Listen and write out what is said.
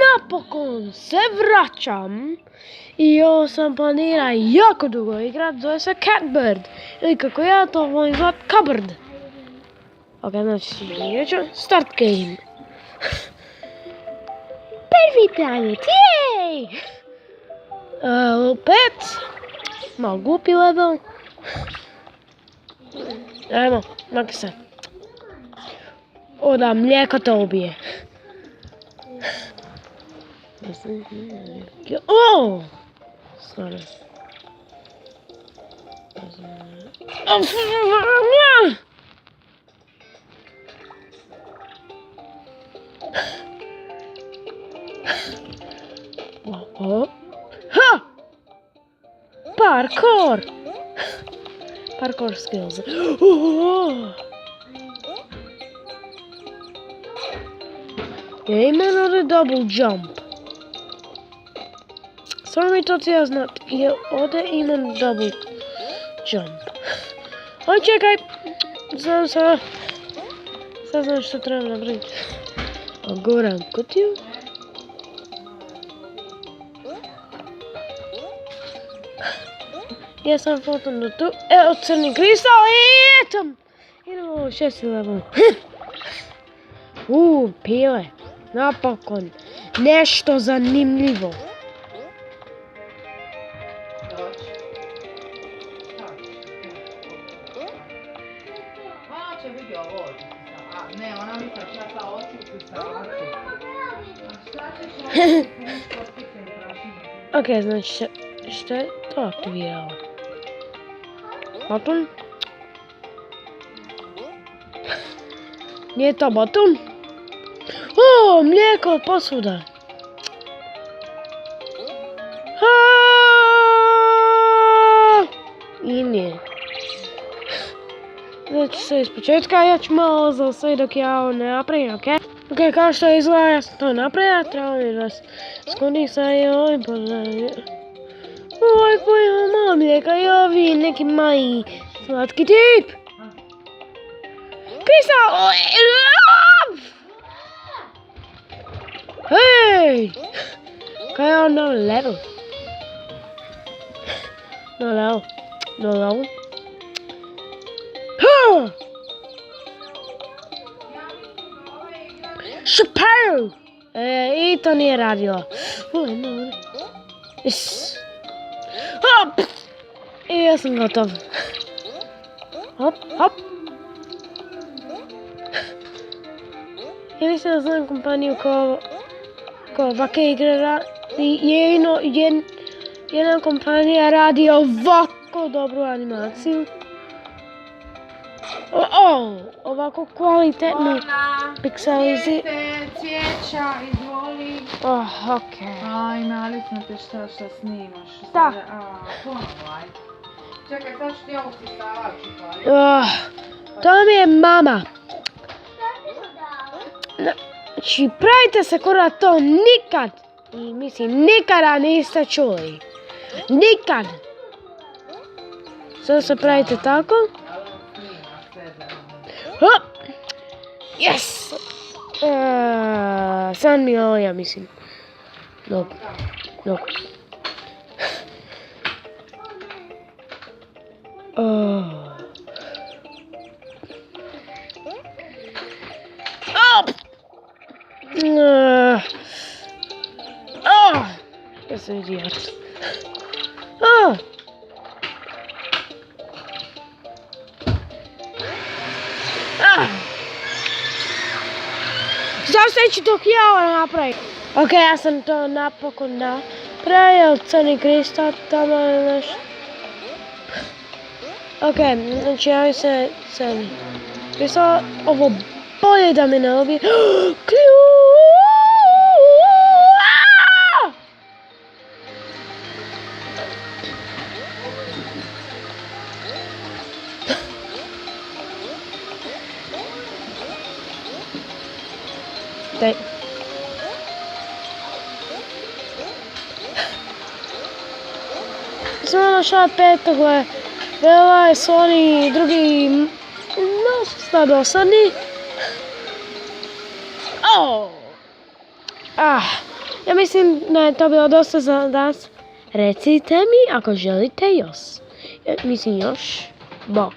Napokon se vraćam i ovo sam planirao jako dugo igrat, zove se Catbird ili kako ja to volim zvat Cupboard. Ok, znači start game. Prvi planet, jej! Opet, malo glupi level. Ajmo, maki se. O da, mlijeko te ubije. O! Sorry. Ha! Parkour! Parkour skills. Ima another double jump. Stvarno mi to cijel znat, jer ovdje imam double jump. Oj, čekaj! Sad znam što trebam napraviti. Ogoram kutiju. Ja sam fotom do tu. Evo crni kristal i eto! Idemo u 6. level. Pile. Napokon. Nešto zanimljivo. Ne, ona mi sad šta sa očuku sa očuku. Ok, znači što je to aktiviralo? Button? Nije to button? O, mlijeko od posuda. I nije. Znači sve iz početka, ja ću malo za sve dok ja ovo ne napravim, ok? Ok, kao što izgleda, ja sam to napravila, treba mi 20 sekundi, sad je ovim pozdravio. Oj, pojma malo mlijeka i ovi neki mali slatki tip. Kristal! Hej! Kaj je on novi level? No level. Shapiro! I to nije radilo. Hop! I ja sam gotov. Hop, hop. Ja mislim da znam kompaniju ko ovakve igre radi. Jedna kompanija radi ovako dobru animaciju. Ovako kvalitetnu pikselizaciju. Cvijeća, izvoli. Okej. Aj, nali smo te šta snimaš. Da. Ponovaj. Čekaj, sad ću ti ovo pristavaču. To mi je mama. Znači, pravite se ko da to nikad, i mislim nikada niste čuli. Nikad. Sada se pravite tako. Hop! Yes! Sad mi je ovo, ja mislim. Nope. Ja sam idiot. Zašto dok ja ovo napravim? Ok, ja sam to napokon napravio, crni kristal, tamo je nešto. Ok, znači ja se crni kristal, ovo bolje da me ne ubije. Daj. Sam našla 5. levela su oni drugi dosta dosadni. Ja mislim da je to bilo dosta za danas. Recite mi ako želite još. Mislim još. Bok.